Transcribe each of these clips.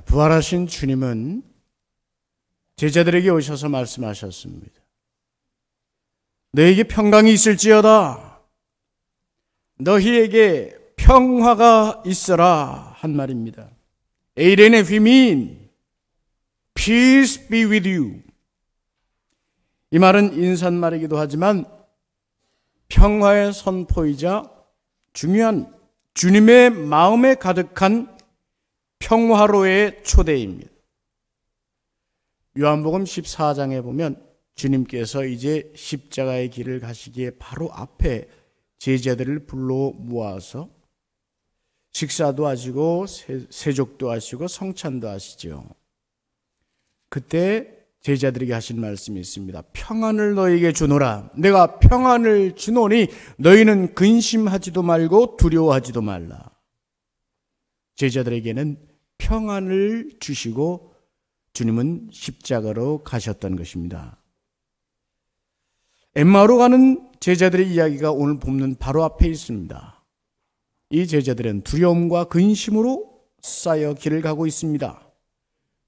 부활하신 주님은 제자들에게 오셔서 말씀하셨습니다. 너에게 평강이 있을지어다. 너희에게 평화가 있어라 한 말입니다. 에이레네 휘민 Peace be with you. 이 말은 인사말이기도 하지만 평화의 선포이자 중요한 주님의 마음에 가득한 평화로의 초대입니다. 요한복음 14장에 보면 주님께서 이제 십자가의 길을 가시기에 바로 앞에 제자들을 불러 모아서 식사도 하시고 세족도 하시고 성찬도 하시죠. 그때 제자들에게 하신 말씀이 있습니다. 평안을 너희에게 주노라. 내가 평안을 주노니 너희는 근심하지도 말고 두려워하지도 말라. 제자들에게는 평안을 주시고 주님은 십자가로 가셨던 것입니다. 엠마오로 가는 제자들의 이야기가 오늘 본문 바로 앞에 있습니다. 이 제자들은 두려움과 근심으로 쌓여 길을 가고 있습니다.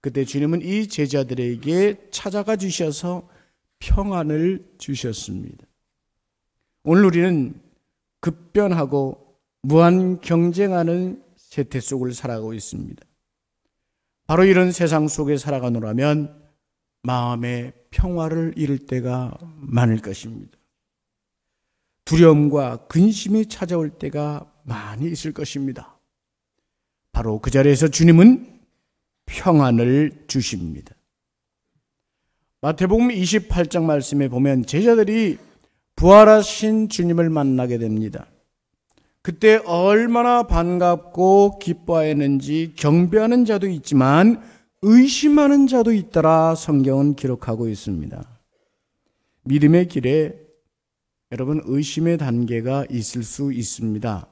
그때 주님은 이 제자들에게 찾아가 주셔서 평안을 주셨습니다. 오늘 우리는 급변하고 무한 경쟁하는 세태 속을 살아가고 있습니다. 바로 이런 세상 속에 살아가노라면 마음의 평화를 잃을 때가 많을 것입니다. 두려움과 근심이 찾아올 때가 많이 있을 것입니다. 바로 그 자리에서 주님은 평안을 주십니다. 마태복음 28장 말씀에 보면 제자들이 부활하신 주님을 만나게 됩니다. 그때 얼마나 반갑고 기뻐했는지 경배하는 자도 있지만 의심하는 자도 있더라 성경은 기록하고 있습니다. 믿음의 길에 여러분 의심의 단계가 있을 수 있습니다.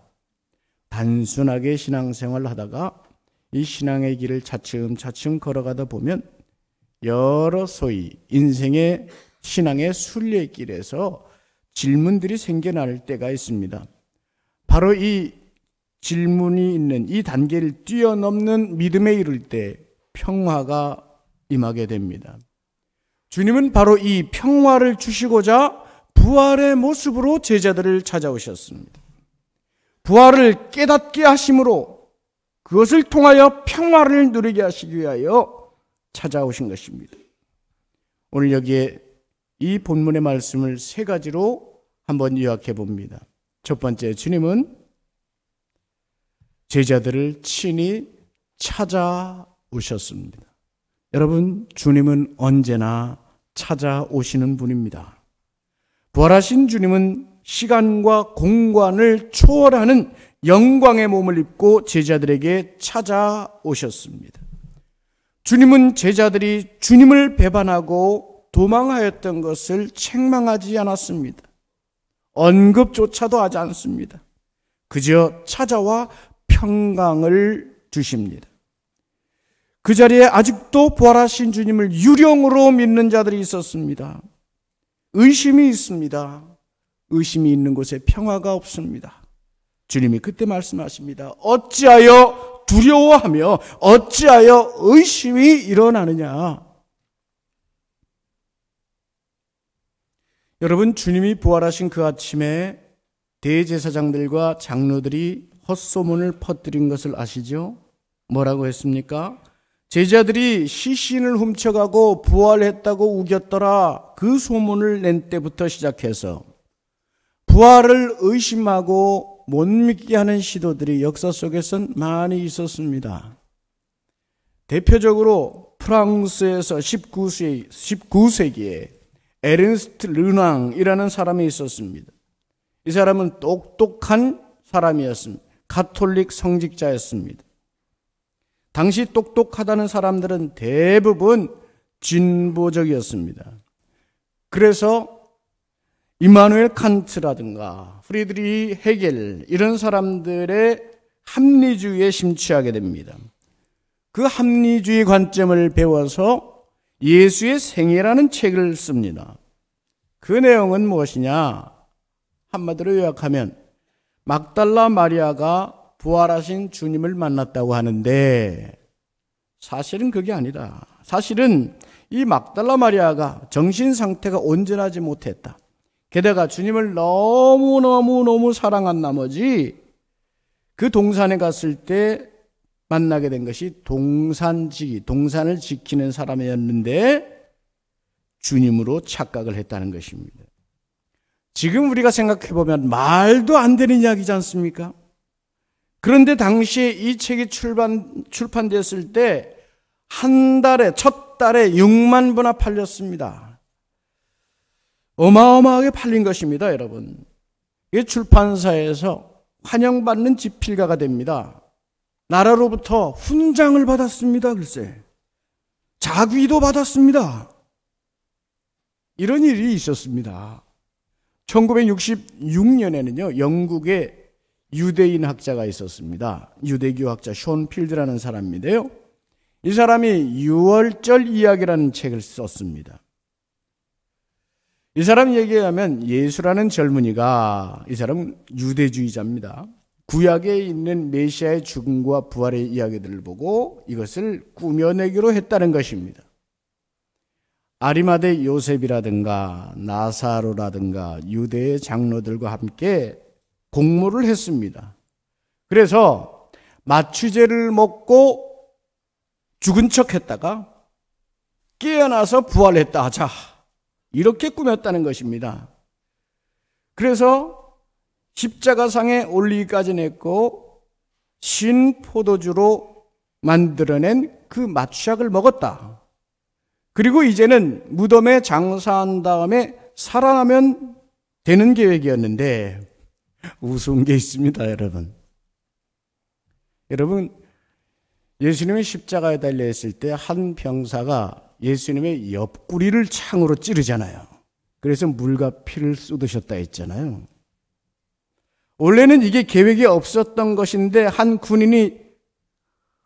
단순하게 신앙생활을 하다가 이 신앙의 길을 차츰차츰 걸어가다 보면 여러 소위 인생의 신앙의 순례길에서 질문들이 생겨날 때가 있습니다. 바로 이 질문이 있는 이 단계를 뛰어넘는 믿음에 이를 때 평화가 임하게 됩니다. 주님은 바로 이 평화를 주시고자 부활의 모습으로 제자들을 찾아오셨습니다. 부활을 깨닫게 하심으로 그것을 통하여 평화를 누리게 하시기 위하여 찾아오신 것입니다. 오늘 여기에 이 본문의 말씀을 세 가지로 한번 요약해 봅니다. 첫 번째, 주님은 제자들을 친히 찾아오셨습니다. 여러분, 주님은 언제나 찾아오시는 분입니다. 부활하신 주님은 시간과 공간을 초월하는 영광의 몸을 입고 제자들에게 찾아오셨습니다. 주님은 제자들이 주님을 배반하고 도망하였던 것을 책망하지 않았습니다. 언급조차도 하지 않습니다. 그저 찾아와 평강을 주십니다. 그 자리에 아직도 부활하신 주님을 유령으로 믿는 자들이 있었습니다. 의심이 있습니다. 의심이 있는 곳에 평화가 없습니다. 주님이 그때 말씀하십니다. 어찌하여 두려워하며 어찌하여 의심이 일어나느냐. 여러분, 주님이 부활하신 그 아침에 대제사장들과 장로들이 헛소문을 퍼뜨린 것을 아시죠? 뭐라고 했습니까? 제자들이 시신을 훔쳐가고 부활했다고 우겼더라. 그 소문을 낸 때부터 시작해서 부활을 의심하고 못 믿게 하는 시도들이 역사 속에선 많이 있었습니다. 대표적으로 프랑스에서 19세기에 에르스트 르낭이라는 사람이 있었습니다. 이 사람은 똑똑한 사람이었습니다. 가톨릭 성직자였습니다. 당시 똑똑하다는 사람들은 대부분 진보적이었습니다. 그래서 이마누엘 칸트라든가 프리드리히 헤겔 이런 사람들의 합리주의에 심취하게 됩니다. 그 합리주의 관점을 배워서 예수의 생애라는 책을 씁니다. 그 내용은 무엇이냐? 한마디로 요약하면 막달라 마리아가 부활하신 주님을 만났다고 하는데 사실은 그게 아니다. 사실은 이 막달라 마리아가 정신 상태가 온전하지 못했다. 게다가 주님을 너무너무 사랑한 나머지 그 동산에 갔을 때 만나게 된 것이 동산지기, 동산을 지키는 사람이었는데 주님으로 착각을 했다는 것입니다. 지금 우리가 생각해보면 말도 안 되는 이야기지 않습니까? 그런데 당시에 이 책이 출판됐을 때 한 달에, 첫 달에 6만 부나 팔렸습니다. 어마어마하게 팔린 것입니다, 여러분. 이 출판사에서 환영받는 집필가가 됩니다. 나라로부터 훈장을 받았습니다, 글쎄. 자귀도 받았습니다. 이런 일이 있었습니다. 1966년에는요, 영국에 유대인 학자가 있었습니다. 유대교 학자 숀 필드라는 사람인데요. 이 사람이 유월절 이야기라는 책을 썼습니다. 이 사람 얘기에 하면 예수라는 젊은이가, 이 사람은 유대주의자입니다. 구약에 있는 메시아의 죽음과 부활의 이야기들을 보고 이것을 꾸며내기로 했다는 것입니다. 아리마대 요셉이라든가 나사로라든가 유대의 장로들과 함께 공모를 했습니다. 그래서 마취제를 먹고 죽은 척 했다가 깨어나서 부활했다 하자, 이렇게 꾸몄다는 것입니다. 그래서 십자가상에 올리기까지 냈고 신 포도주로 만들어낸 그 마취약을 먹었다. 그리고 이제는 무덤에 장사한 다음에 살아나면 되는 계획이었는데 우스운 게 있습니다, 여러분. 여러분, 예수님이 십자가에 달려 있을 때 한 병사가 예수님의 옆구리를 창으로 찌르잖아요. 그래서 물과 피를 쏟으셨다 했잖아요. 원래는 이게 계획이 없었던 것인데 한 군인이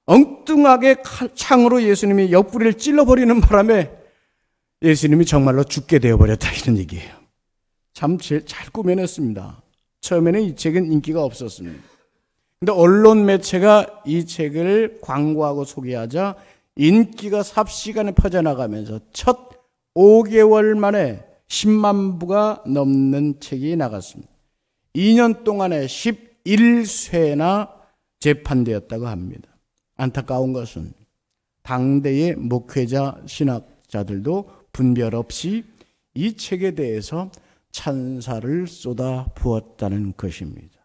엉뚱하게 창으로 예수님의 옆구리를 찔러버리는 바람에 예수님이 정말로 죽게 되어버렸다, 이런 얘기예요. 참 잘 꾸며냈습니다. 처음에는 이 책은 인기가 없었습니다. 근데 언론 매체가 이 책을 광고하고 소개하자 인기가 삽시간에 퍼져나가면서 첫 5개월 만에 10만 부가 넘는 책이 나갔습니다. 2년 동안에 11쇄나 재판되었다고 합니다. 안타까운 것은 당대의 목회자 신학자들도 분별 없이 이 책에 대해서 찬사를 쏟아 부었다는 것입니다.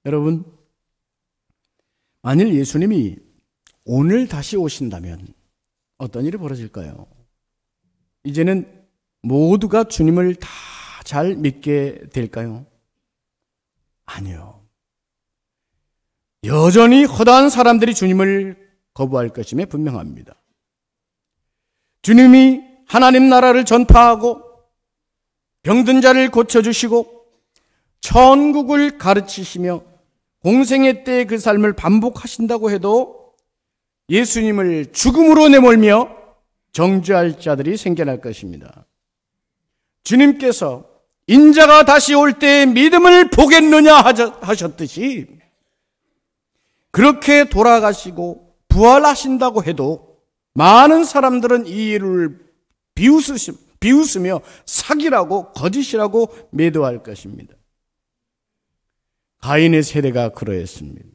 여러분, 만일 예수님이 오늘 다시 오신다면 어떤 일이 벌어질까요? 이제는 모두가 주님을 다 잘 믿게 될까요? 아니요. 여전히 허다한 사람들이 주님을 거부할 것임에 분명합니다. 주님이 하나님 나라를 전파하고 병든 자를 고쳐주시고 천국을 가르치시며 공생애 때의 그 삶을 반복하신다고 해도 예수님을 죽음으로 내몰며 정죄할 자들이 생겨날 것입니다. 주님께서 인자가 다시 올 때의 믿음을 보겠느냐 하셨듯이 그렇게 돌아가시고 부활하신다고 해도 많은 사람들은 이 일을 비웃으며 사기라고 거짓이라고 매도할 것입니다. 가인의 세대가 그러했습니다.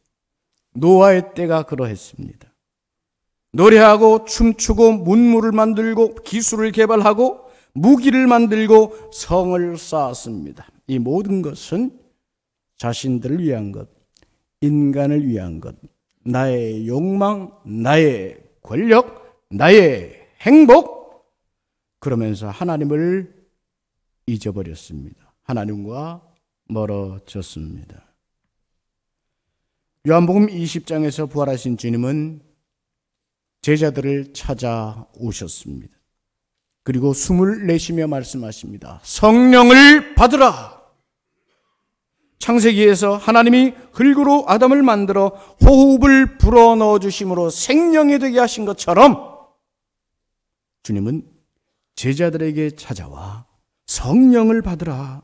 노아의 때가 그러했습니다. 노래하고 춤추고 문물을 만들고 기술을 개발하고 무기를 만들고 성을 쌓았습니다. 이 모든 것은 자신들을 위한 것, 인간을 위한 것, 나의 욕망, 나의 권력, 나의 행복, 그러면서 하나님을 잊어버렸습니다. 하나님과 멀어졌습니다. 요한복음 20장에서 부활하신 주님은 제자들을 찾아오셨습니다. 그리고 숨을 내쉬며 말씀하십니다. 성령을 받으라. 창세기에서 하나님이 흙으로 아담을 만들어 호흡을 불어넣어 주심으로 생명이 되게 하신 것처럼 주님은 제자들에게 찾아와 성령을 받으라.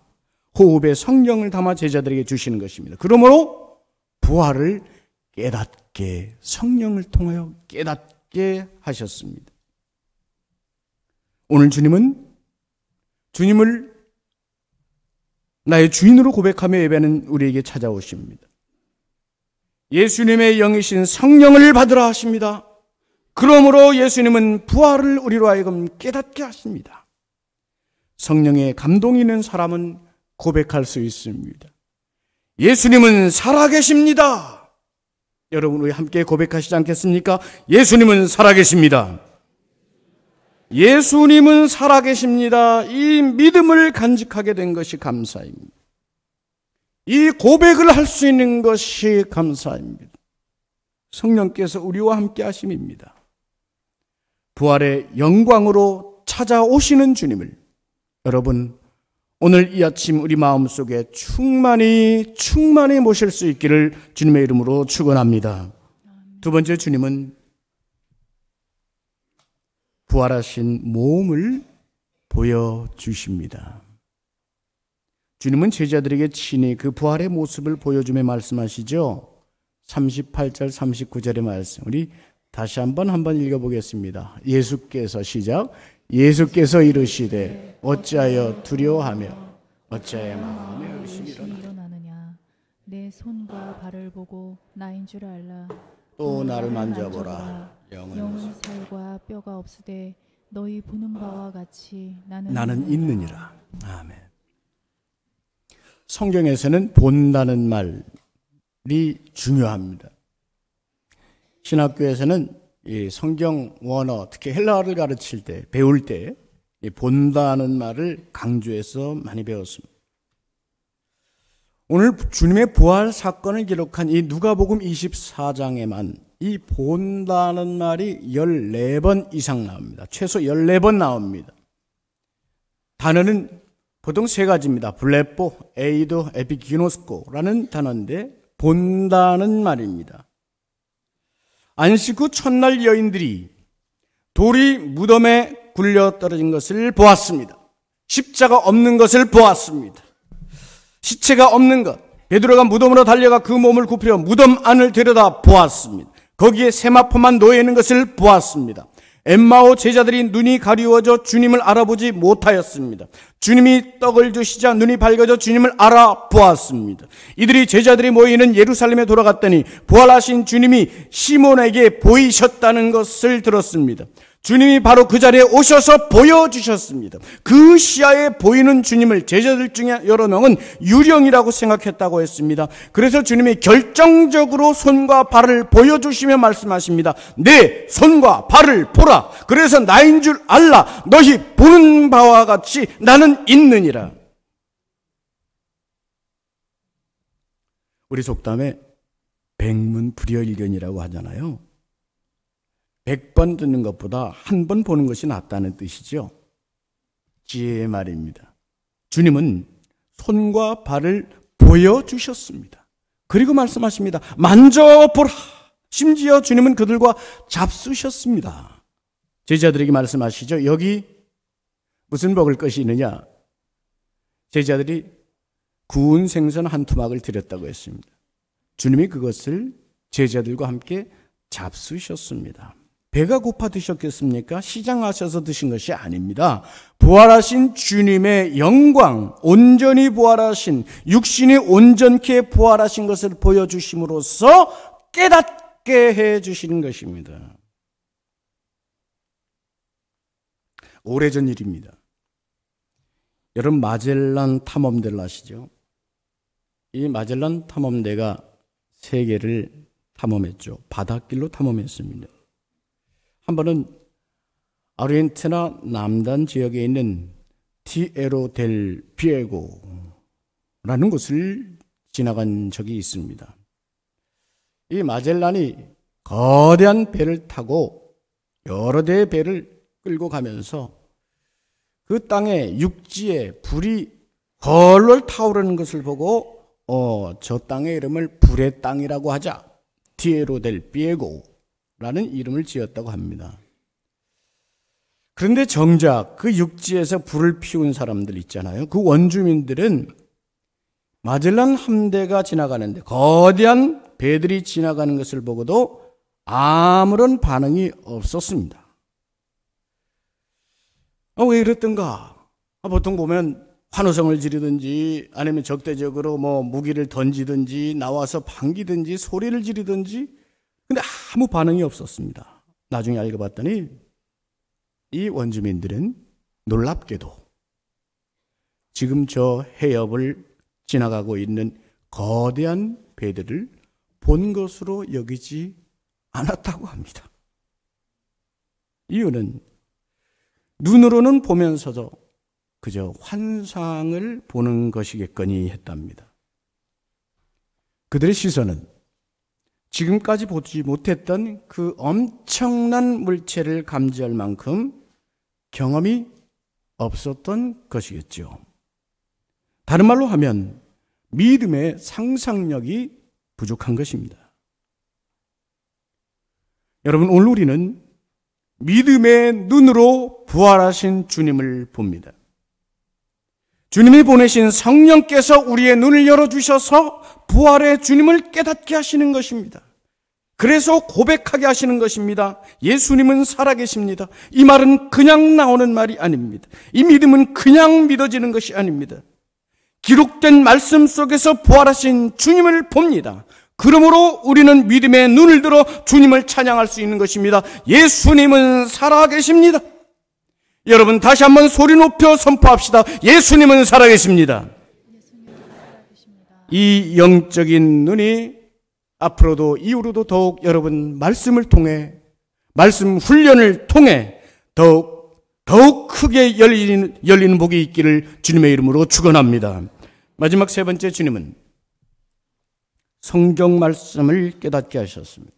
호흡에 성령을 담아 제자들에게 주시는 것입니다. 그러므로 부활을 깨닫게, 성령을 통하여 깨닫게 하셨습니다. 오늘 주님은 주님을 나의 주인으로 고백하며 예배하는 우리에게 찾아오십니다. 예수님의 영이신 성령을 받으라 하십니다. 그러므로 예수님은 부활을 우리로 하여금 깨닫게 하십니다. 성령의 감동이 있는 사람은 고백할 수 있습니다. 예수님은 살아계십니다. 여러분, 우리 함께 고백하시지 않겠습니까? 예수님은 살아계십니다. 예수님은 살아계십니다. 이 믿음을 간직하게 된 것이 감사입니다. 이 고백을 할 수 있는 것이 감사입니다. 성령께서 우리와 함께 하심입니다. 부활의 영광으로 찾아오시는 주님을 여러분, 오늘 이 아침 우리 마음속에 충만히 모실 수 있기를 주님의 이름으로 축원합니다. 두 번째, 주님은 부활하신 몸을 보여주십니다. 주님은 제자들에게 친히 그 부활의 모습을 보여주며 말씀하시죠. 38절 39절의 말씀, 우리 다시 한번 읽어보겠습니다. 예수께서 시작. 예수께서 이르시되 어찌하여 두려워하며 어찌하여 마음에 의심이 일어나느냐. 내 손과 발을 보고 나인 줄 알라. 또 나를 만져보라. 영은 살과 뼈가 없으되 너희 보는 바와 같이 나는 있느니라. 아멘. 성경에서는 본다는 말이 중요합니다. 신학교에서는 이 성경 원어, 특히 헬라어를 가르칠 때, 배울 때 본다는 말을 강조해서 많이 배웠습니다. 오늘 주님의 부활 사건을 기록한 이 누가복음 24장에만 이 본다는 말이 14번 이상 나옵니다. 최소 14번 나옵니다. 단어는 보통 세 가지입니다. 블레포, 에이도, 에피기노스코라는 단어인데 본다는 말입니다. 안식 후 첫날 여인들이 돌이 무덤에 굴려 떨어진 것을 보았습니다. 십자가 없는 것을 보았습니다. 시체가 없는 것, 베드로가 무덤으로 달려가 그 몸을 굽히려 무덤 안을 들여다 보았습니다. 거기에 세마포만 놓여 있는 것을 보았습니다. 엠마오 제자들이 눈이 가리워져 주님을 알아보지 못하였습니다. 주님이 떡을 주시자 눈이 밝아져 주님을 알아보았습니다. 이들이 제자들이 모이는 예루살렘에 돌아갔더니 부활하신 주님이 시몬에게 보이셨다는 것을 들었습니다. 주님이 바로 그 자리에 오셔서 보여주셨습니다. 그 시야에 보이는 주님을 제자들 중에 여러 명은 유령이라고 생각했다고 했습니다. 그래서 주님이 결정적으로 손과 발을 보여주시며 말씀하십니다. 내 손과 발을 보라. 그래서 나인 줄 알라. 너희 보는 바와 같이 나는 있느니라. 우리 속담에 백문불여일견이라고 하잖아요. 100번 듣는 것보다 한 번 보는 것이 낫다는 뜻이죠. 지혜의 말입니다. 주님은 손과 발을 보여주셨습니다. 그리고 말씀하십니다. 만져보라. 심지어 주님은 그들과 잡수셨습니다. 제자들에게 말씀하시죠. 여기 무슨 먹을 것이 있느냐? 제자들이 구운 생선 한 토막을 드렸다고 했습니다. 주님이 그것을 제자들과 함께 잡수셨습니다. 배가 고파 드셨겠습니까? 시장 가셔서 드신 것이 아닙니다. 부활하신 주님의 영광, 온전히 부활하신, 육신이 온전케 부활하신 것을 보여주심으로써 깨닫게 해주시는 것입니다. 오래전 일입니다. 여러분 마젤란 탐험대를 아시죠? 이 마젤란 탐험대가 세계를 탐험했죠. 바닷길로 탐험했습니다. 한 번은 아르헨티나 남단 지역에 있는 티에로 델 비에고라는 곳을 지나간 적이 있습니다. 이 마젤란이 거대한 배를 타고 여러 대의 배를 끌고 가면서 그 땅에 육지에 불이 헐헐 타오르는 것을 보고 저 땅의 이름을 불의 땅이라고 하자. 티에로 델 비에고라는 이름을 지었다고 합니다. 그런데 정작 그 육지에서 불을 피운 사람들 있잖아요. 그 원주민들은 마젤란 함대가 지나가는데 거대한 배들이 지나가는 것을 보고도 아무런 반응이 없었습니다. 왜 이랬던가? 보통 보면 환호성을 지르든지 아니면 적대적으로 무기를 던지든지 나와서 반기든지 소리를 지르든지, 근데 아무 반응이 없었습니다. 나중에 알고 봤더니 이 원주민들은 놀랍게도 지금 저 해협을 지나가고 있는 거대한 배들을 본 것으로 여기지 않았다고 합니다. 이유는 눈으로는 보면서도 그저 환상을 보는 것이겠거니 했답니다. 그들의 시선은 지금까지 보지 못했던 그 엄청난 물체를 감지할 만큼 경험이 없었던 것이겠죠. 다른 말로 하면 믿음의 상상력이 부족한 것입니다. 여러분, 오늘 우리는 믿음의 눈으로 부활하신 주님을 봅니다. 주님이 보내신 성령께서 우리의 눈을 열어주셔서 부활의 주님을 깨닫게 하시는 것입니다. 그래서 고백하게 하시는 것입니다. 예수님은 살아계십니다. 이 말은 그냥 나오는 말이 아닙니다. 이 믿음은 그냥 믿어지는 것이 아닙니다. 기록된 말씀 속에서 부활하신 주님을 봅니다. 그러므로 우리는 믿음의 눈을 들어 주님을 찬양할 수 있는 것입니다. 예수님은 살아계십니다. 여러분, 다시 한번 소리 높여 선포합시다. 예수님은 살아계십니다. 이 영적인 눈이 앞으로도 이후로도 더욱 여러분 말씀을 통해, 말씀 훈련을 통해 더욱 크게 열리는 복이 있기를 주님의 이름으로 축원합니다. 마지막 세 번째, 주님은 성경 말씀을 깨닫게 하셨습니다.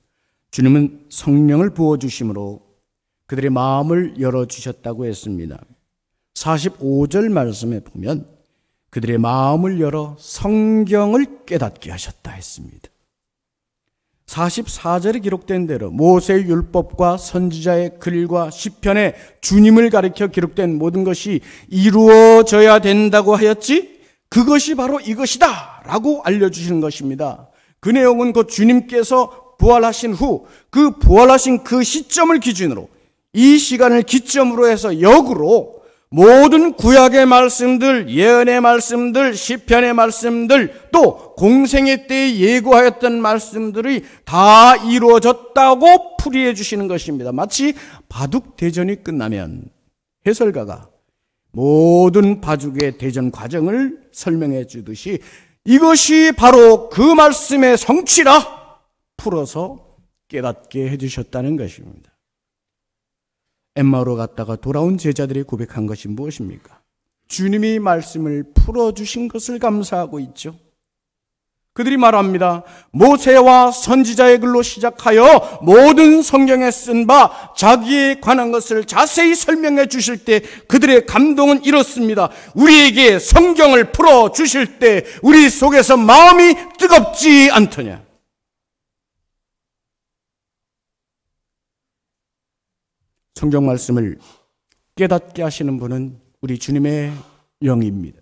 주님은 성령을 부어주심으로 그들의 마음을 열어주셨다고 했습니다. 45절 말씀에 보면 그들의 마음을 열어 성경을 깨닫게 하셨다 했습니다. 44절에 기록된 대로 모세의 율법과 선지자의 글과 시편에 주님을 가리켜 기록된 모든 것이 이루어져야 된다고 하였지, 그것이 바로 이것이다 라고 알려주시는 것입니다. 그 내용은 곧 주님께서 부활하신 후 그 부활하신 그 시점을 기준으로, 이 시간을 기점으로 해서 역으로 모든 구약의 말씀들, 예언의 말씀들, 시편의 말씀들, 또 공생애 때에 예고하였던 말씀들이 다 이루어졌다고 풀이해 주시는 것입니다. 마치 바둑 대전이 끝나면 해설가가 모든 바둑의 대전 과정을 설명해 주듯이 이것이 바로 그 말씀의 성취라 풀어서 깨닫게 해주셨다는 것입니다. 엠마오로 갔다가 돌아온 제자들이 고백한 것이 무엇입니까? 주님이 말씀을 풀어주신 것을 감사하고 있죠. 그들이 말합니다. 모세와 선지자의 글로 시작하여 모든 성경에 쓴 바 자기에 관한 것을 자세히 설명해 주실 때 그들의 감동은 이렇습니다. 우리에게 성경을 풀어주실 때 우리 속에서 마음이 뜨겁지 않더냐. 성경 말씀을 깨닫게 하시는 분은 우리 주님의 영입니다.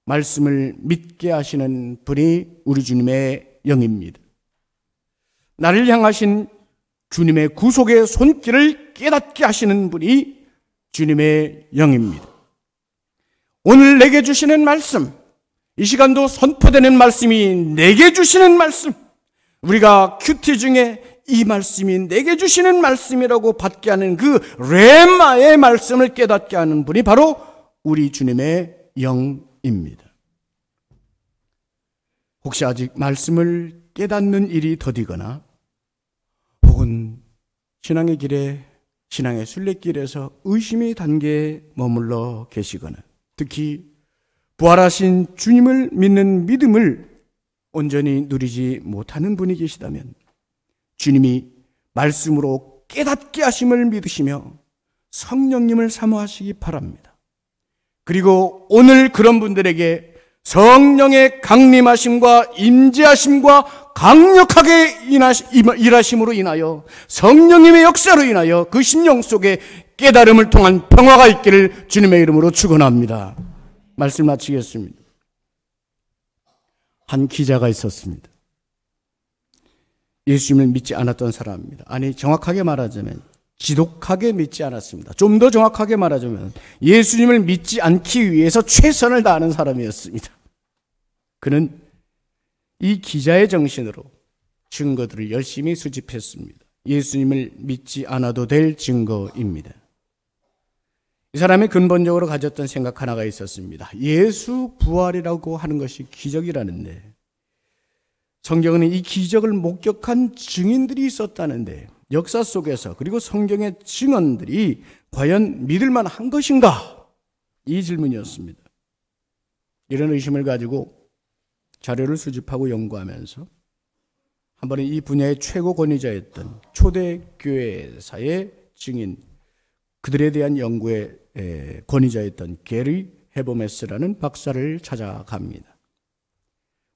말씀을 믿게 하시는 분이 우리 주님의 영입니다. 나를 향하신 주님의 구속의 손길을 깨닫게 하시는 분이 주님의 영입니다. 오늘 내게 주시는 말씀, 이 시간도 선포되는 말씀이 내게 주시는 말씀, 우리가 큐티 중에 이 말씀이 내게 주시는 말씀이라고 받게 하는 그 레마의 말씀을 깨닫게 하는 분이 바로 우리 주님의 영입니다. 혹시 아직 말씀을 깨닫는 일이 더디거나 혹은 신앙의 길에, 신앙의 순례길에서 의심의 단계에 머물러 계시거나 특히 부활하신 주님을 믿는 믿음을 온전히 누리지 못하는 분이 계시다면 주님이 말씀으로 깨닫게 하심을 믿으시며 성령님을 사모하시기 바랍니다. 그리고 오늘 그런 분들에게 성령의 강림하심과 임재하심과 강력하게 일하심으로 인하여 성령님의 역사로 인하여 그 심령 속에 깨달음을 통한 평화가 있기를 주님의 이름으로 축원합니다. 말씀 마치겠습니다. 한 기자가 있었습니다. 예수님을 믿지 않았던 사람입니다. 아니, 정확하게 말하자면 지독하게 믿지 않았습니다. 좀 더 정확하게 말하자면 예수님을 믿지 않기 위해서 최선을 다하는 사람이었습니다. 그는 이 기자의 정신으로 증거들을 열심히 수집했습니다. 예수님을 믿지 않아도 될 증거입니다. 이 사람이 근본적으로 가졌던 생각 하나가 있었습니다. 예수 부활이라고 하는 것이 기적이라는데, 성경은 이 기적을 목격한 증인들이 있었다는데, 역사 속에서 그리고 성경의 증언들이 과연 믿을 만한 것인가? 이 질문이었습니다. 이런 의심을 가지고 자료를 수집하고 연구하면서 한 번은 이 분야의 최고 권위자였던 초대교회사의 증인, 그들에 대한 연구의 권위자였던 게리 헤버메스라는 박사를 찾아갑니다.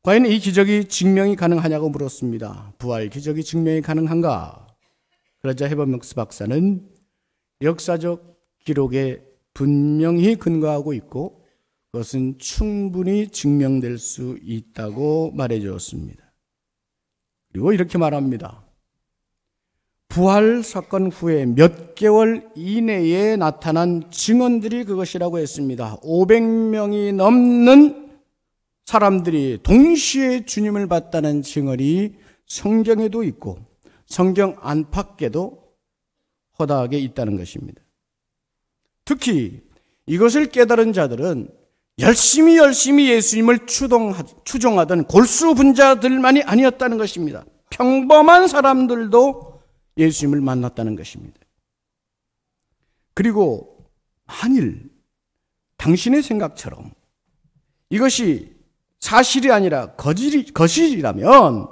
과연 이 기적이 증명이 가능하냐고 물었습니다. 부활 기적이 증명이 가능한가? 그러자 헤버메스 박사는 역사적 기록에 분명히 근거하고 있고 그것은 충분히 증명될 수 있다고 말해 주었습니다. 그리고 이렇게 말합니다. 부활 사건 후에 몇 개월 이내에 나타난 증언들이 그것이라고 했습니다. 500명이 넘는 사람들이 동시에 주님을 봤다는 증언이 성경에도 있고 성경 안팎에도 허다하게 있다는 것입니다. 특히 이것을 깨달은 자들은 열심히 예수님을 추종하던 골수분자들만이 아니었다는 것입니다. 평범한 사람들도 예수님을 만났다는 것입니다. 그리고 만일 당신의 생각처럼 이것이 사실이 아니라 거짓이라면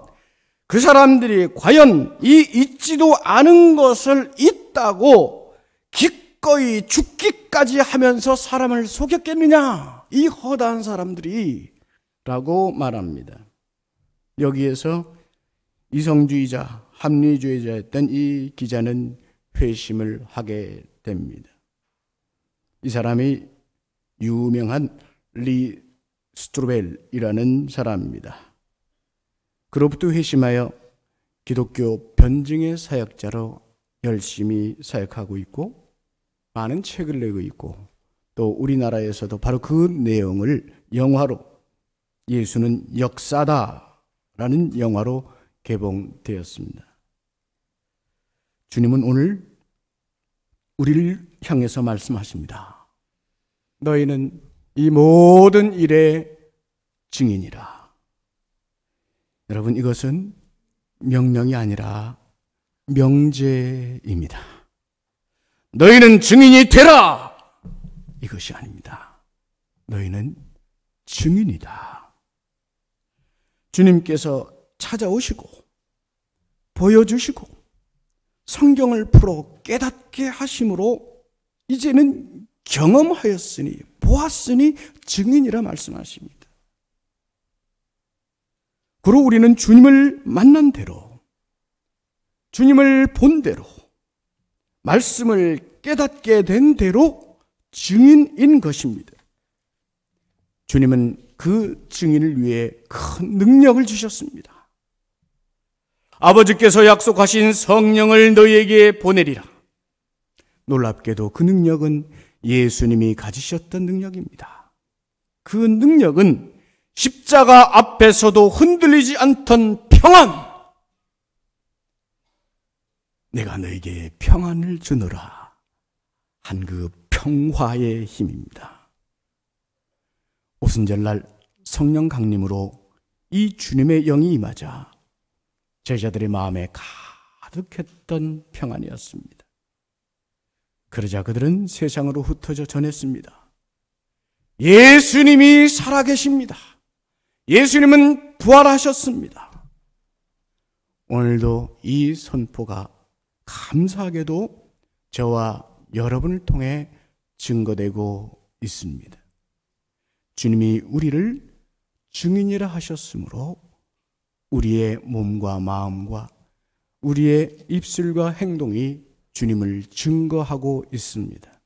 그 사람들이 과연 이 있지도 않은 것을 있다고 기꺼이 죽기까지 하면서 사람을 속였겠느냐? 이 허다한 사람들이 라고 말합니다. 여기에서 이성주의자, 합리주의자였던 이 기자는 회심을 하게 됩니다. 이 사람이 유명한 리 스트로벨이라는 사람입니다. 그로부터 회심하여 기독교 변증의 사역자로 열심히 사역하고 있고 많은 책을 내고 있고 또 우리나라에서도 바로 그 내용을 영화로 예수는 역사다라는 영화로 개봉되었습니다. 주님은 오늘 우리를 향해서 말씀하십니다. 너희는 이 모든 일의 증인이라. 여러분, 이것은 명령이 아니라 명제입니다. 너희는 증인이 되라! 이것이 아닙니다. 너희는 증인이다. 주님께서 찾아오시고 보여주시고 성경을 풀어 깨닫게 하심으로 이제는 경험하였으니 보았으니 증인이라 말씀하십니다. 그리고 우리는 주님을 만난 대로 주님을 본 대로 말씀을 깨닫게 된 대로 증인인 것입니다. 주님은 그 증인을 위해 큰 능력을 주셨습니다. 아버지께서 약속하신 성령을 너희에게 보내리라. 놀랍게도 그 능력은 예수님이 가지셨던 능력입니다. 그 능력은 십자가 앞에서도 흔들리지 않던 평안. 내가 너에게 평안을 주노라 한 그 평화의 힘입니다. 오순절날 성령 강림으로 이 주님의 영이 임하자 제자들의 마음에 가득했던 평안이었습니다. 그러자 그들은 세상으로 흩어져 전했습니다. 예수님이 살아계십니다. 예수님은 부활하셨습니다. 오늘도 이 선포가 감사하게도 저와 여러분을 통해 증거되고 있습니다. 주님이 우리를 증인이라 하셨으므로 우리의 몸과 마음과 우리의 입술과 행동이 주님을 증거하고 있습니다.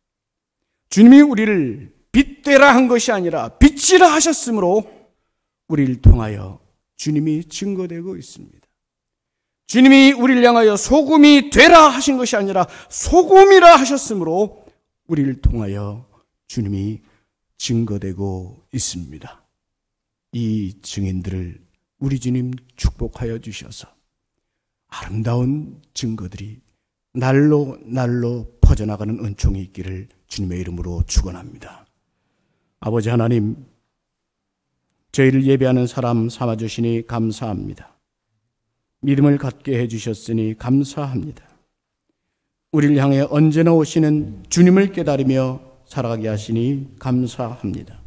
주님이 우리를 빛되라 한 것이 아니라 빛이라 하셨으므로 우리를 통하여 주님이 증거되고 있습니다. 주님이 우리를 향하여 소금이 되라 하신 것이 아니라 소금이라 하셨으므로 우리를 통하여 주님이 증거되고 있습니다. 이 증인들을 우리 주님 축복하여 주셔서 아름다운 증거들이 날로 퍼져나가는 은총이 있기를 주님의 이름으로 축원합니다. 아버지 하나님, 저희를 예배하는 사람 삼아주시니 감사합니다. 믿음을 갖게 해주셨으니 감사합니다. 우리를 향해 언제나 오시는 주님을 깨달으며 살아가게 하시니 감사합니다.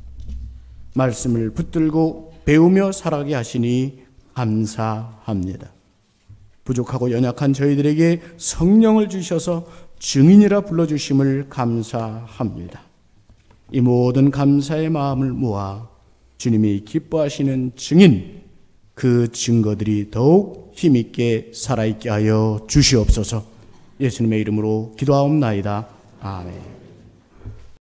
말씀을 붙들고 배우며 살아가게 하시니 감사합니다. 부족하고 연약한 저희들에게 성령을 주셔서 증인이라 불러주심을 감사합니다. 이 모든 감사의 마음을 모아 주님이 기뻐하시는 증인, 그 증거들이 더욱 힘있게 살아있게 하여 주시옵소서. 예수님의 이름으로 기도하옵나이다. 아멘.